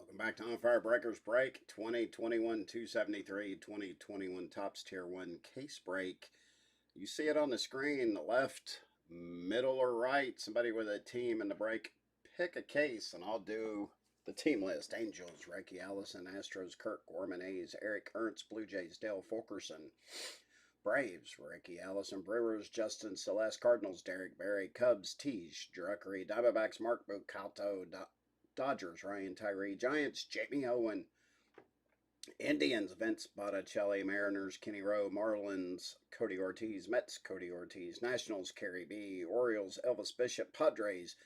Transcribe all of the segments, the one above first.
Welcome back to On Fire Breakers Break 2021 273 2021 Topps Tier 1 case break. You see it on the screen, left, middle, or right. Somebody with a team in the break, pick a case, and I'll do the team list. Angels, Ricky Allison. Astros, Kirk Gorman. A's, Eric Ernst. Blue Jays, Dale Fulkerson. Braves, Ricky Allison. Brewers, Justin Celeste. Cardinals, Derek Barry. Cubs, Tej Druckery. Diamondbacks, Mark Bucalto. Dodgers, Ryan Tyree. Giants, Jamie Owen. Indians, Vince Botticelli. Mariners, Kenny Rowe. Marlins, Cody Ortiz. Mets, Cody Ortiz. Nationals, Kerry B. Orioles, Elvis Bishop. Padres,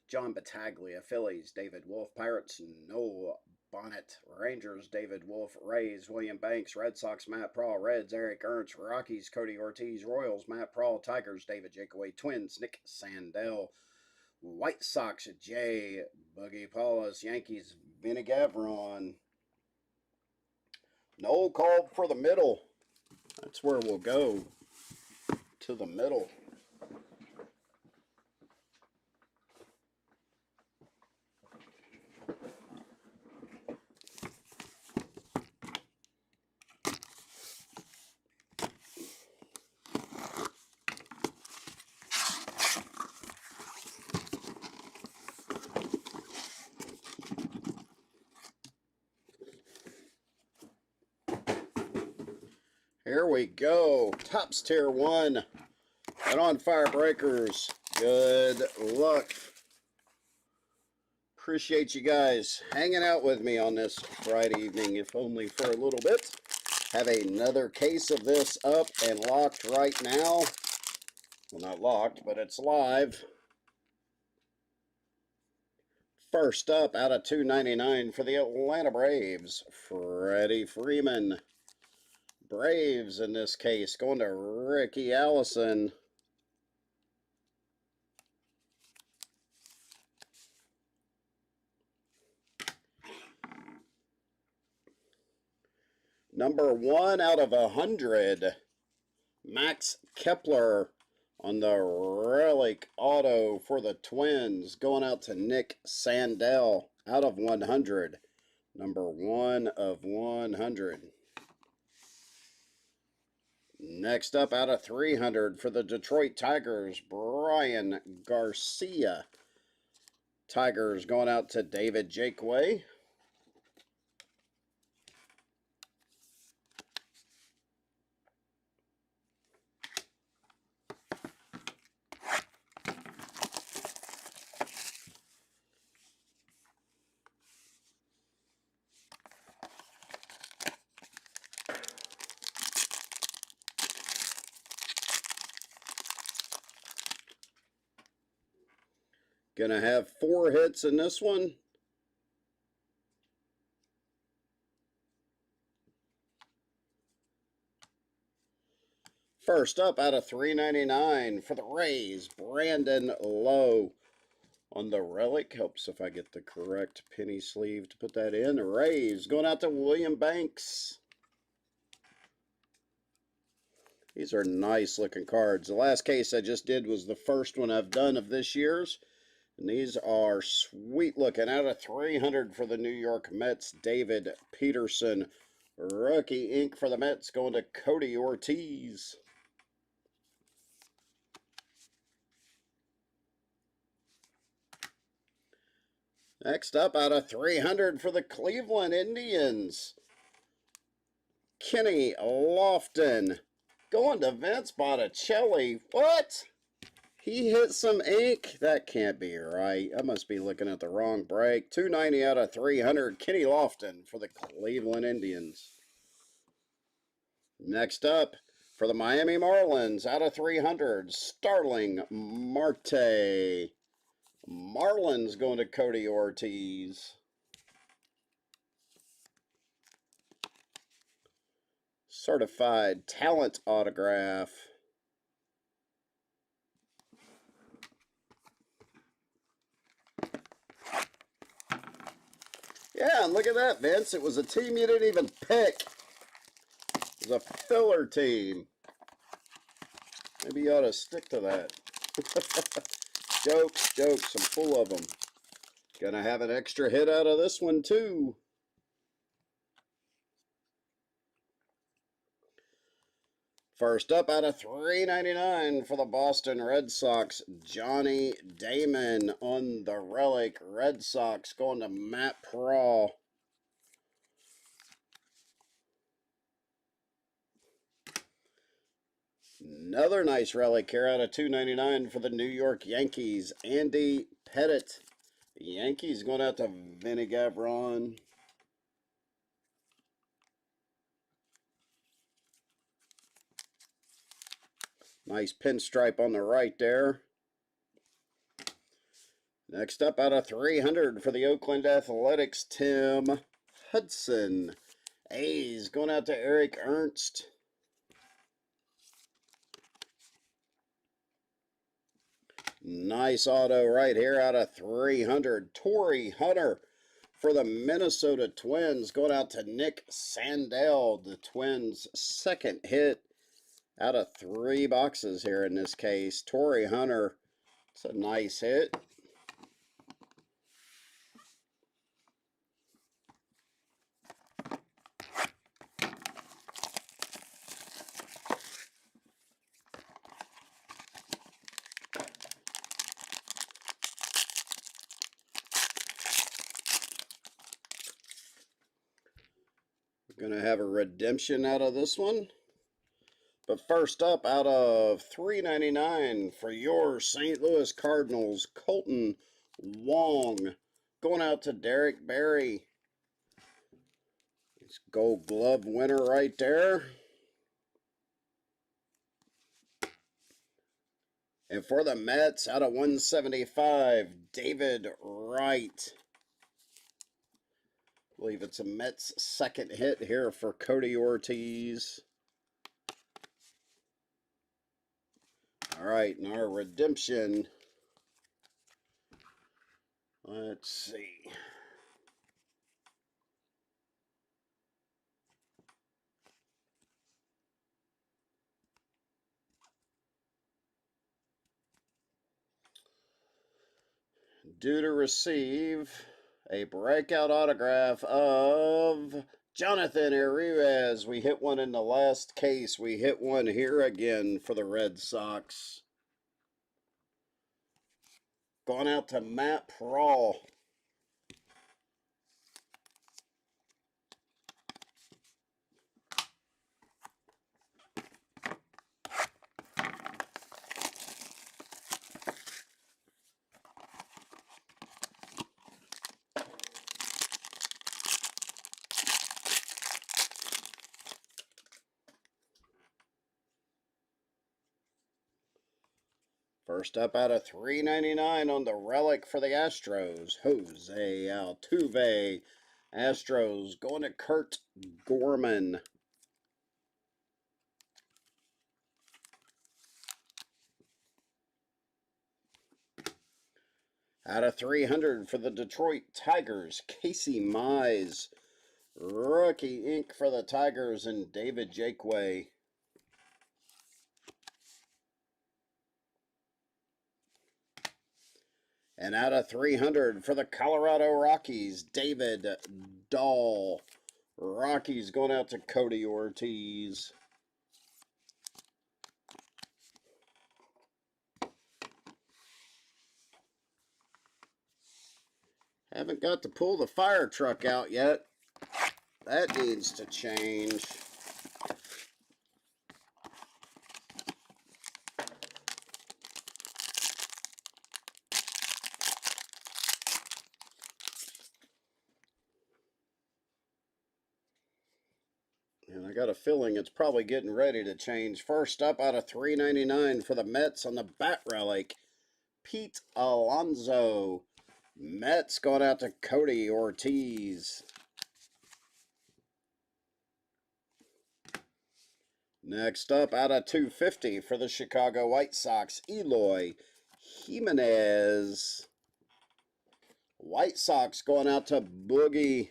John Battaglia. Phillies, David Wolf. Pirates, Noel Bonnet. Rangers, David Wolf. Rays, William Banks. Red Sox, Matt Prawl. Reds, Eric Ernst. Rockies, Cody Ortiz. Royals, Matt Prawl. Tigers, David Jakeaway. Twins, Nick Sandell. White Sox, Jay Buggy Paulus. Yankees, Vinny Gavron. Noel called for the middle. That's where we'll go, to the middle. Here we go. Topps Tier 1 and On Fire Breakers. Good luck. Appreciate you guys hanging out with me on this Friday evening, if only for a little bit. Have another case of this up and locked right now. Well, not locked, but it's live. First up, out of 299 for the Atlanta Braves, Freddie Freeman. Braves in this case, going to Ricky Allison. Number 1 out of 100, Max Kepler on the Relic Auto for the Twins, going out to Nick Sandell out of 100. Number 1 of 100. Next up, out of 300 for the Detroit Tigers, Brian Garcia. Tigers going out to David Jakeaway. Gonna have 4 hits in this one. First up, out of 399 for the Rays, Brandon Lowe on the Relic. Helps if I get the correct penny sleeve to put that in. The Rays going out to William Banks. These are nice looking cards. The last case I just did was the first one I've done of this year's. And these are sweet looking. Out of 300 for the New York Mets, David Peterson. Rookie ink for the Mets going to Cody Ortiz. Next up, out of 300 for the Cleveland Indians, Kenny Lofton. Going to Vince Botticelli. What? He hit some ink? That can't be right. I must be looking at the wrong break. 290 out of 300. Kenny Lofton for the Cleveland Indians. Next up, for the Miami Marlins, out of 300, Starling Marte. Marlins going to Cody Ortiz. Certified Talent Autograph. Yeah, and look at that, Vince. It was a team you didn't even pick. It was a filler team. Maybe you ought to stick to that. Jokes, jokes. I'm full of them. Gonna have an extra hit out of this one too. First up out of $3.99 for the Boston Red Sox, Johnny Damon on the relic. Red Sox going to Matt Prawl. Another nice relic here out of $2.99 for the New York Yankees, Andy Pettitte. Yankees going out to Vinny Gavron. Nice pinstripe on the right there. Next up out of 300 for the Oakland Athletics, Tim Hudson. A's going out to Eric Ernst. Nice auto right here out of 300. Torrey Hunter for the Minnesota Twins going out to Nick Sandell. The Twins' second hit out of 3 boxes here in this case. Torrey Hunter, it's a nice hit. We're going to have a redemption out of this one. But first up, out of $3.99 for your St. Louis Cardinals, Colton Wong. Going out to Derek Barry. It's Gold Glove winner right there. And for the Mets, out of 175, David Wright. I believe it's a Mets second hit here for Cody Ortiz. All right, and our redemption. Let's see. Due to receive a breakout autograph of Jonathan Urias. We hit one in the last case. We hit one here again for the Red Sox. Going out to Matt Prawl. First up out of $3.99 on the relic for the Astros, Jose Altuve. Astros going to Kurt Gorman. Out of 300 for the Detroit Tigers, Casey Mize. Rookie ink for the Tigers and David Jakeway. And out of 300 for the Colorado Rockies, David Dahl. Rockies going out to Cody Ortiz. Haven't got to pull the fire truck out yet. That needs to change. And I got a feeling it's probably getting ready to change. First up out of $3.99 for the Mets on the bat relic, Pete Alonso. Mets going out to Cody Ortiz. Next up out of 250 for the Chicago White Sox, Eloy Jimenez. White Sox going out to Boogie.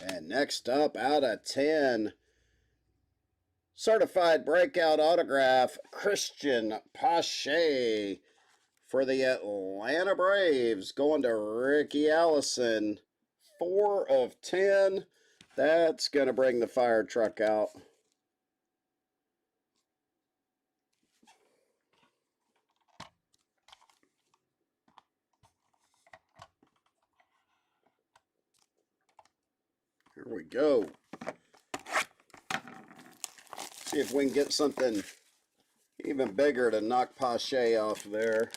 And next up out of 10, Certified breakout autograph, Christian Pache for the Atlanta Braves, going to Ricky Allison. 4 of 10. That's going to bring the fire truck out. Here we go. See if we can get something even bigger to knock Pache off there.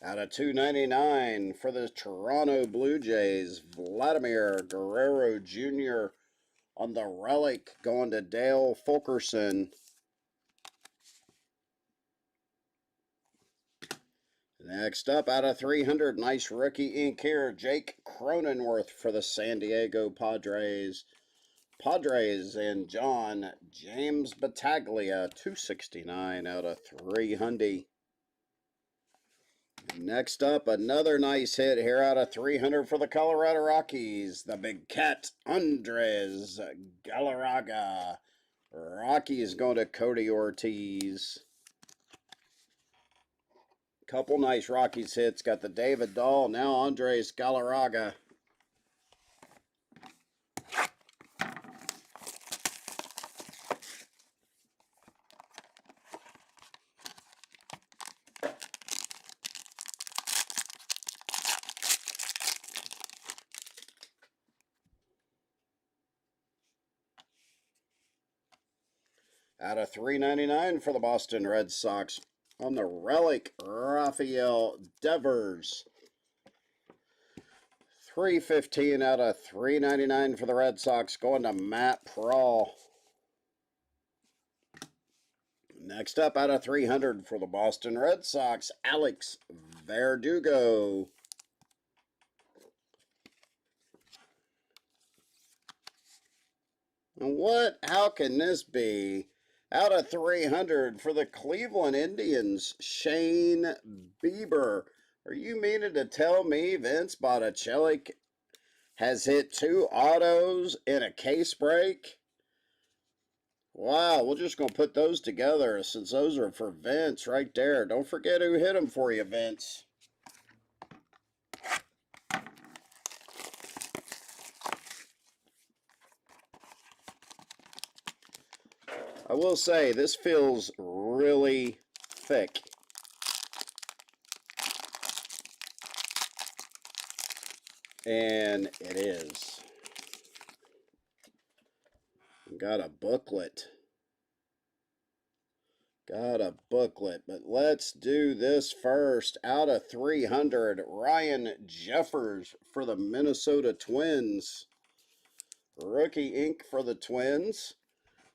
Out of 299 for the Toronto Blue Jays, Vladimir Guerrero Jr. on the relic, going to Dale Fulkerson. Next up, out of 300, nice rookie ink here, Jake Cronenworth for the San Diego Padres. Padres and John James Battaglia, 269 out of 300. Next up, another nice hit here out of 300 for the Colorado Rockies. The big cat, Andres Galarraga. Rockies going to Cody Ortiz. Couple nice Rockies hits. Got the David Dahl, now Andres Galarraga. Out of 399 for the Boston Red Sox. On the relic, Rafael Devers. 315 out of 399 for the Red Sox. Going to Matt Prawl. Next up, out of 300 for the Boston Red Sox, Alex Verdugo. And what? How can this be? Out of 300 for the Cleveland Indians, Shane Bieber. Are you meaning to tell me Vince Botticelli has hit 2 autos in a case break? Wow, we're just going to put those together since those are for Vince right there. Don't forget who hit them for you, Vince. I will say, this feels really thick. And it is. Got a booklet. But let's do this first. Out of 300, Ryan Jeffers for the Minnesota Twins. Rookie ink for the Twins.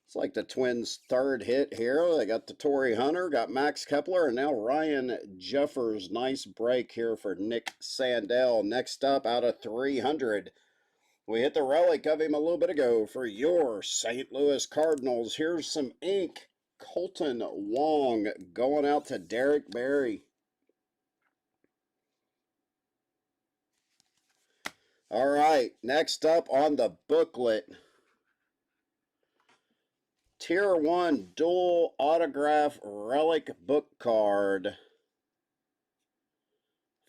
It's like the Twins' third hit here. They got the Torrey Hunter, got Max Kepler, and now Ryan Jeffers. Nice break here for Nick Sandell. Next up, out of 300, we hit the relic of him a little bit ago for your St. Louis Cardinals. Here's some ink. Colton Wong going out to Derek Barry. All right, next up on the booklet, Tier 1 dual autograph relic book card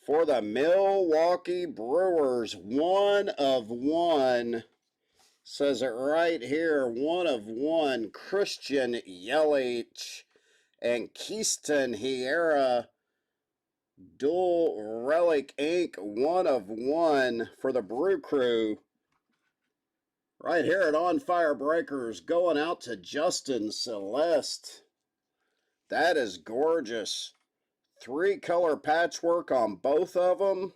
for the Milwaukee Brewers. 1 of 1. Says it right here. 1 of 1. Christian Yelich and Keaston Hiera. Dual relic ink. 1 of 1 for the Brew Crew. Right here at On Fire Breakers, going out to Justin Celeste. That is gorgeous. 3-color patchwork on both of them.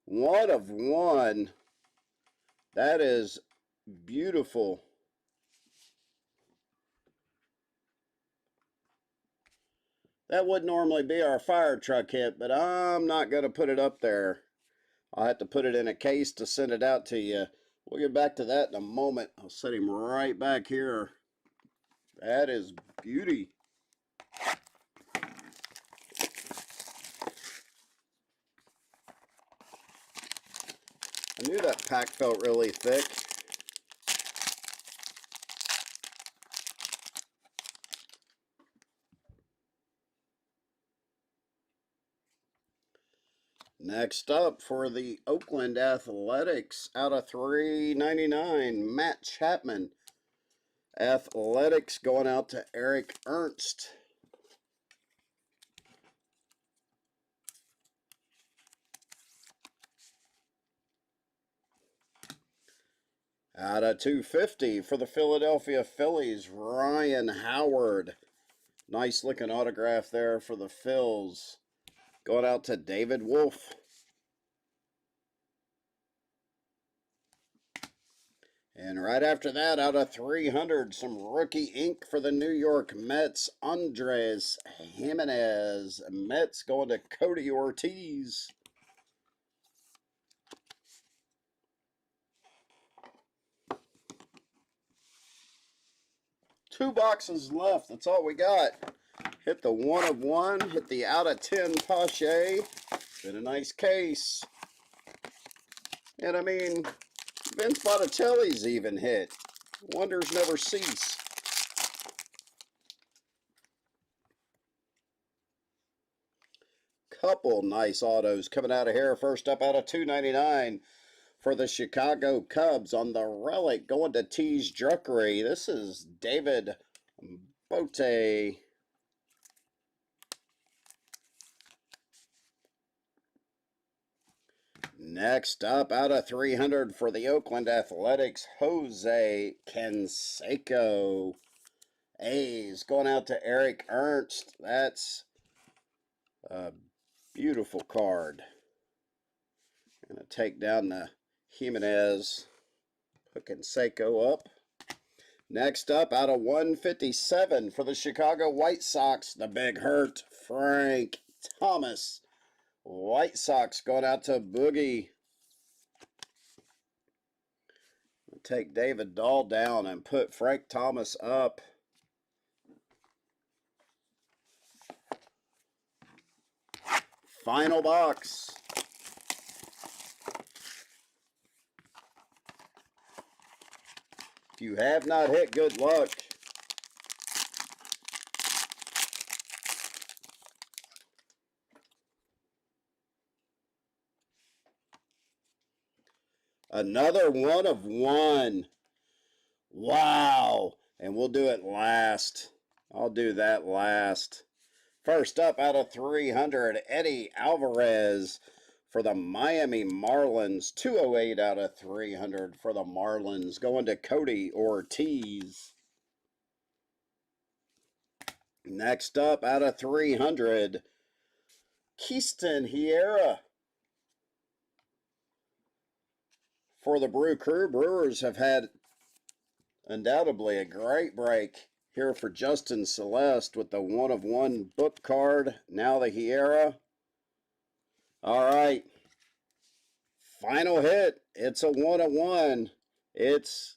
1 of 1. That is beautiful. That would normally be our fire truck hit, but I'm not going to put it up there. I'll have to put it in a case to send it out to you. We'll get back to that in a moment. I'll set him right back here. That is beauty. I knew that pack felt really thick. Next up for the Oakland Athletics, out of 399, Matt Chapman. Athletics going out to Eric Ernst. Out of 250 for the Philadelphia Phillies, Ryan Howard. Nice looking autograph there for the Phils. Going out to David Wolf. And right after that, out of 300, some rookie ink for the New York Mets, Andres Jimenez. Mets going to Cody Ortiz. Two boxes left. That's all we got. Hit the 1 of 1. Hit the out of 10 Pache. Been a nice case. And I mean, Vince Botticelli's even hit. Wonders never cease. Couple nice autos coming out of here. First up, out of 299 for the Chicago Cubs on the relic, going to Tees Druckery. This is David Bote. Next up, out of 300 for the Oakland Athletics, Jose Canseco. A's going out to Eric Ernst. That's a beautiful card. Going to take down the Jimenez. Put Canseco up. Next up, out of 157 for the Chicago White Sox, the big hurt, Frank Thomas. White Sox going out to Boogie. Take David Dahl down and put Frank Thomas up. Final box. If you have not hit, good luck. Another 1 of 1. Wow. And we'll do it last. I'll do that last. First up, out of 300, Eddie Alvarez for the Miami Marlins. 208 out of 300 for the Marlins. Going to Cody Ortiz. Next up, out of 300, Keston Hiura for the Brew Crew. Brewers have had undoubtedly a great break here for Justin Celeste with the 1 of 1 book card. Now the Hiura. All right. Final hit. It's a 1 of 1. It's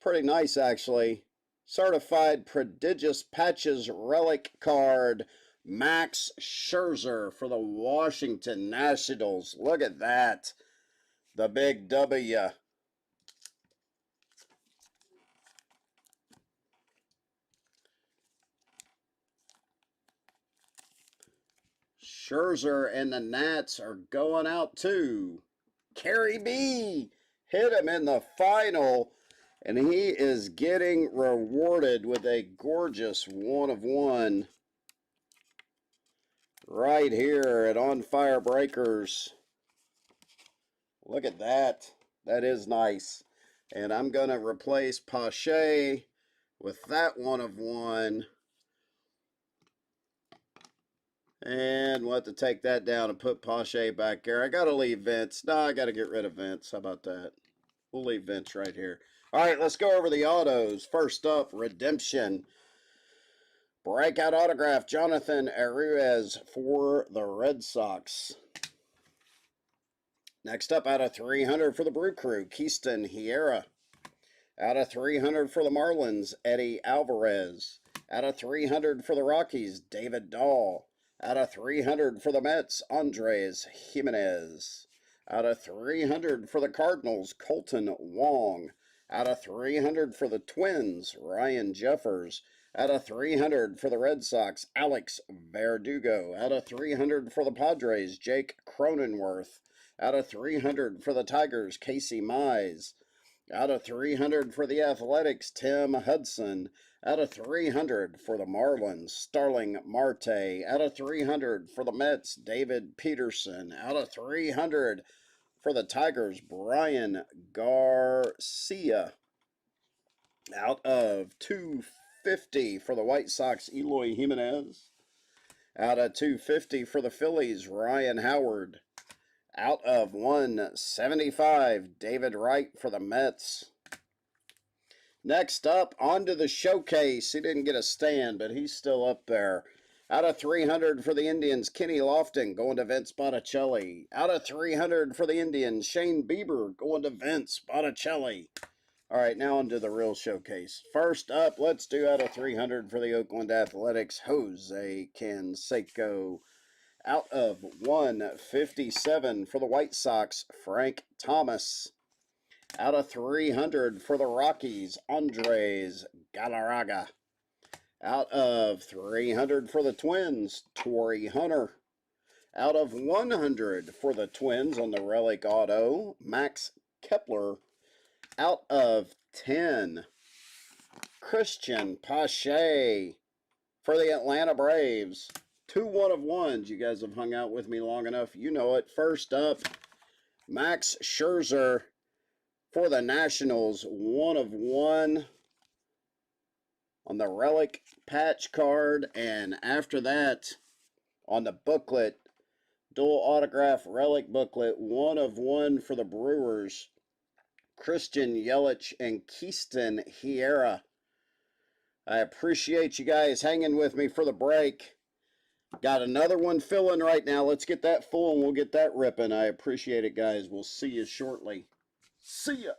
pretty nice, actually. Certified Prodigious Patches Relic card. Max Scherzer for the Washington Nationals. Look at that. The big W. Scherzer and the Nats are going out too. Carrie B hit him in the final, and he is getting rewarded with a gorgeous 1 of 1 right here at On Fire Breakers. Look at that. That is nice. And I'm going to replace Pache with that 1 of 1. And we'll have to take that down and put Pache back there. I got to leave Vince. No, I got to get rid of Vince. How about that? We'll leave Vince right here. All right, let's go over the autos. First up, Redemption. Breakout autograph, Jonathan Arias for the Red Sox. Next up, out of 300 for the Brew Crew, Keston Hiura. Out of 300 for the Marlins, Eddie Alvarez. Out of 300 for the Rockies, David Dahl. Out of 300 for the Mets, Andres Jimenez. Out of 300 for the Cardinals, Colton Wong. Out of 300 for the Twins, Ryan Jeffers. Out of 300 for the Red Sox, Alex Verdugo. Out of 300 for the Padres, Jake Cronenworth. Out of 300 for the Tigers, Casey Mize. Out of 300 for the Athletics, Tim Hudson. Out of 300 for the Marlins, Starling Marte. Out of 300 for the Mets, David Peterson. Out of 300 for the Tigers, Brian Garcia. Out of 250 for the White Sox, Eloy Jimenez. Out of 250 for the Phillies, Ryan Howard. Out of 175, David Wright for the Mets. Next up, onto the showcase. He didn't get a stand, but he's still up there. Out of 300 for the Indians, Kenny Lofton going to Vince Botticelli. Out of 300 for the Indians, Shane Bieber going to Vince Botticelli. All right, now onto the real showcase. First up, let's do out of 300 for the Oakland Athletics, Jose Canseco. Out of 157 for the White Sox, Frank Thomas. Out of 300 for the Rockies, Andres Galarraga. Out of 300 for the Twins, Torrey Hunter. Out of 100 for the Twins on the relic auto, Max Kepler. Out of 10, Christian Pache for the Atlanta Braves. 2 1-of-1s. You guys have hung out with me long enough. You know it. First up, Max Scherzer for the Nationals. 1-of-1 on the relic patch card. And after that, on the booklet, dual autograph relic booklet, 1-of-1 for the Brewers, Christian Yelich and Keaston Hiera. I appreciate you guys hanging with me for the break. Got another one filling right now. Let's get that full and we'll get that ripping. I appreciate it, guys. We'll see you shortly. See ya.